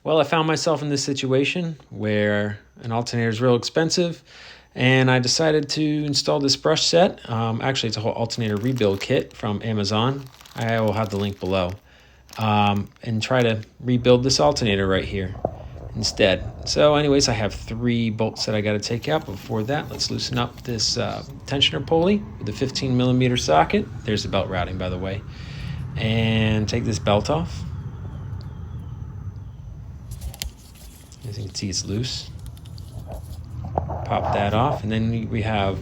Well, I found myself in this situation where an alternator is real expensive, and I decided to install this brush set. Actually, it's a whole alternator rebuild kit from Amazon. I will have the link below. And try to rebuild this alternator right here instead. So anyways, I have 3 bolts that I got to take out. Before that, let's loosen up this tensioner pulley with a 15mm socket. There's the belt routing, by the way. And take this belt off. As you can see, it's loose. Pop that off, and then we have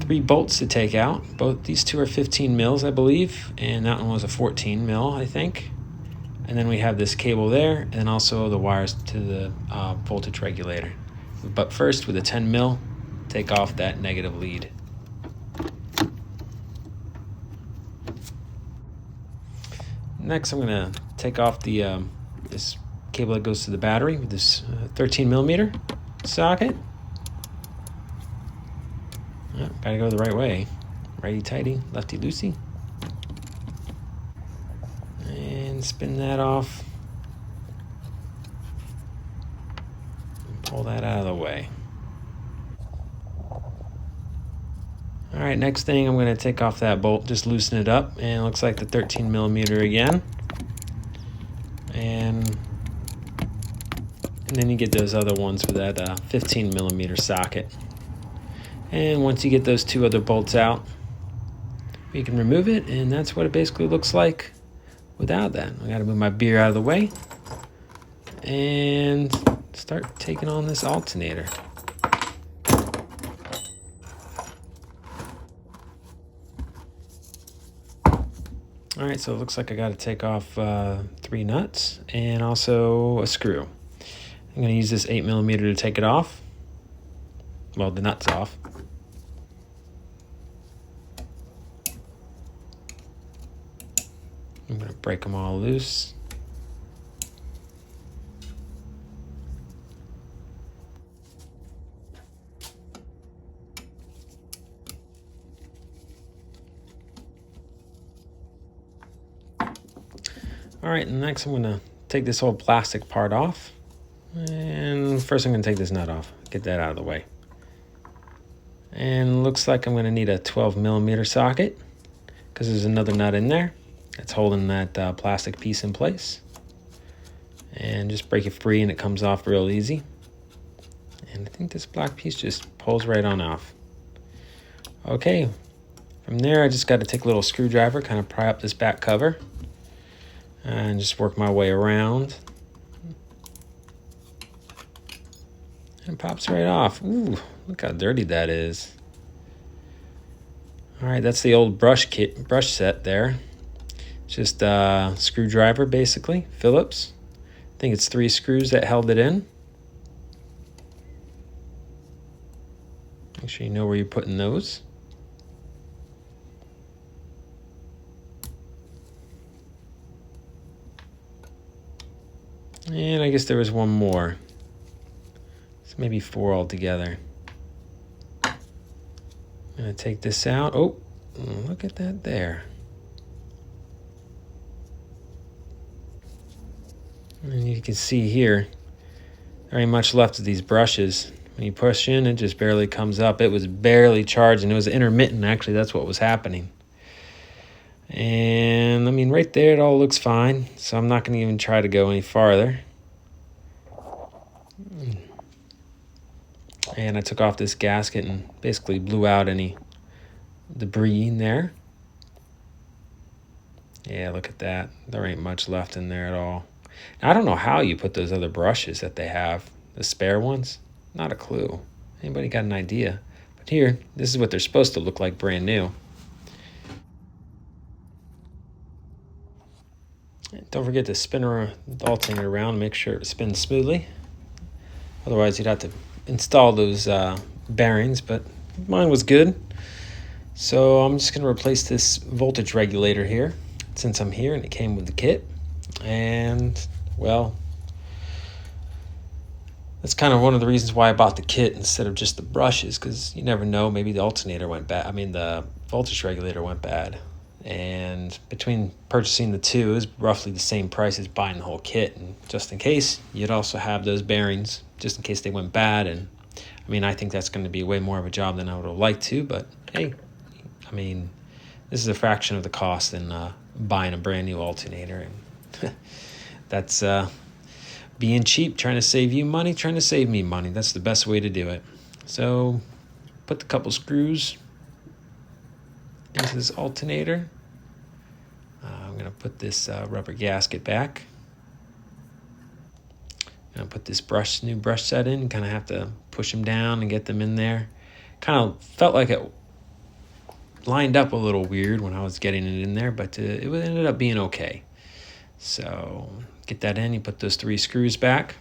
3 bolts to take out. Both these 2 are 15 mils, I believe, and that one was a 14 mil, I think. And then we have this cable there, and then also the wires to the voltage regulator. But first, with a 10 mil, take off that negative lead. Next, I'm going to take off the this cable that goes to the battery with this 13mm socket. Oh, gotta go the right way. Righty tighty, lefty loosey. And spin that off. And pull that out of the way. Alright, next thing I'm going to take off that bolt, just loosen it up, and it looks like the 13mm again. And then you get those other ones with that 15mm socket. And once you get those 2 other bolts out, you can remove it, and that's what it basically looks like without that. I got to move my beer out of the way and start taking on this alternator. All right, so it looks like I got to take off 3 nuts and also a screw. I'm going to use this 8mm to take it off. Well, the nuts off. I'm going to break them all loose. All right, and next I'm going to take this whole plastic part off. And first I'm going to take this nut off, get that out of the way. And looks like I'm going to need a 12mm socket because there's another nut in there that's holding that plastic piece in place. And just break it free and it comes off real easy. And I think this black piece just pulls right on off. Okay, from there I just got to take a little screwdriver, kind of pry up this back cover and just work my way around. And it pops right off. Ooh, look how dirty that is. All right, that's the old brush set there. Just a screwdriver, basically, Phillips. I think it's 3 screws that held it in. Make sure you know where you're putting those. And I guess there was one more. So maybe 4 altogether. I'm going to take this out. Oh, look at that there. And you can see here, there ain't much left of these brushes. When you push in, it just barely comes up. It was barely charging. It was intermittent, actually. That's what was happening. And, I mean, right there, it all looks fine. So I'm not going to even try to go any farther. And I took off this gasket and basically blew out any debris in there. Yeah, look at that. There ain't much left in there at all. Now, I don't know how you put those other brushes that they have, the spare ones. Not a clue. Anybody got an idea? But here, this is what they're supposed to look like brand new. Don't forget to spin the alternator around, make sure it spins smoothly. Otherwise, you'd have to install those bearings, but mine was good. So I'm just going to replace this voltage regulator here, since I'm here and it came with the kit. And, well, that's kind of one of the reasons why I bought the kit instead of just the brushes, because you never know, maybe the alternator went bad. I mean, the voltage regulator went bad. And between purchasing the two is roughly the same price as buying the whole kit. And just in case, you'd also have those bearings, just in case they went bad. And I mean, I think that's going to be way more of a job than I would have liked to, but hey, I mean, this is a fraction of the cost than buying a brand new alternator. And that's being cheap, trying to save you money, trying to save me money. That's the best way to do it. So put the couple screws into this alternator. I'm going to put this rubber gasket back. I'm going to put this new brush set in. Kind of have to push them down and get them in there. Kind of felt like it lined up a little weird when I was getting it in there, but it ended up being okay. So get that in. You put those 3 screws back.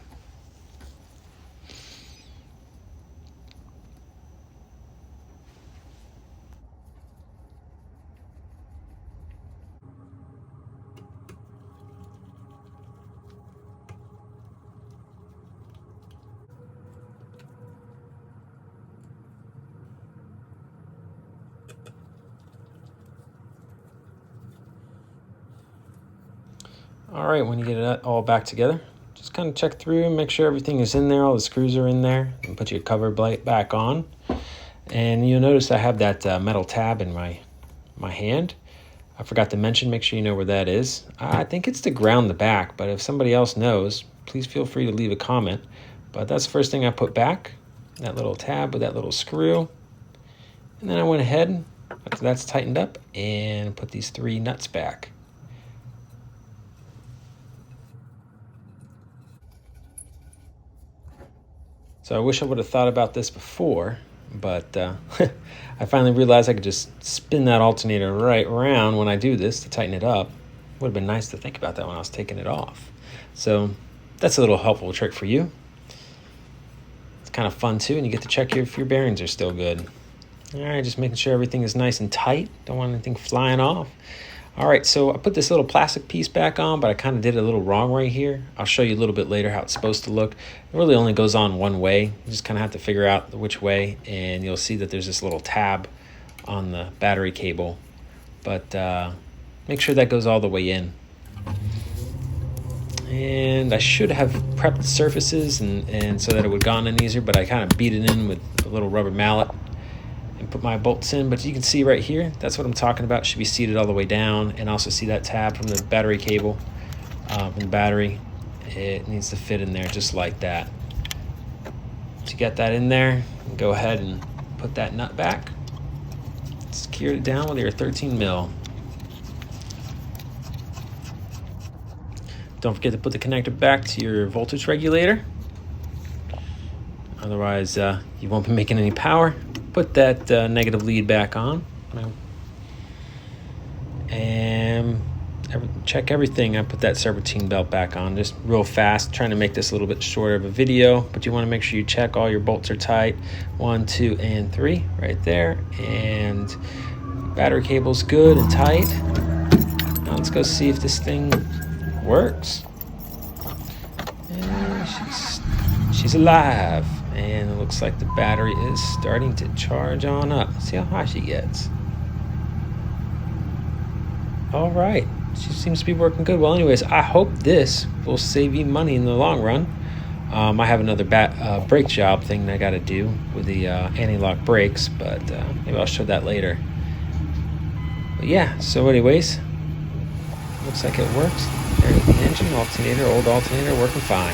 All right, when you get it all back together, just kind of check through and make sure everything is in there, all the screws are in there, and put your cover plate back on. And you'll notice I have that metal tab in my hand. I forgot to mention, make sure you know where that is. I think it's to ground the back, but if somebody else knows, please feel free to leave a comment. But that's the first thing I put back, that little tab with that little screw. And then I went ahead, after that's tightened up, and put these 3 nuts back. So I wish I would have thought about this before, but I finally realized I could just spin that alternator right around when I do this to tighten it up. Would have been nice to think about that when I was taking it off. So that's a little helpful trick for you. It's kind of fun too, and you get to check if your bearings are still good. All right, just making sure everything is nice and tight. Don't want anything flying off. All right, so I put this little plastic piece back on, but I kind of did it a little wrong right here. I'll show you a little bit later how it's supposed to look. It really only goes on one way. You just kind of have to figure out which way, and you'll see that there's this little tab on the battery cable. But make sure that goes all the way in. And I should have prepped the surfaces and so that it would have gone in easier, but I kind of beat it in with a little rubber mallet and put my bolts in. But you can see right here, that's what I'm talking about. It should be seated all the way down, and also see that tab from the battery cable, from the battery. It needs to fit in there just like that. To get that in there, go ahead and put that nut back. Secure it down with your 13 mil. Don't forget to put the connector back to your voltage regulator. Otherwise, you won't be making any power. Put that negative lead back on. And check everything. I put that serpentine belt back on just real fast, trying to make this a little bit shorter of a video, but you want to make sure you check all your bolts are tight. 1, 2, and 3 right there. And battery cable's good and tight. Now let's go see if this thing works. And she's alive, and it looks like the battery is starting to charge on up. See how high she gets. All right, she seems to be working good. Well, anyways, I hope this will save you money in the long run. I have another brake job thing that I got to do with the anti-lock brakes, but maybe I'll show that later. But yeah, so anyways, looks like it works. There's the engine, alternator, old alternator, working fine.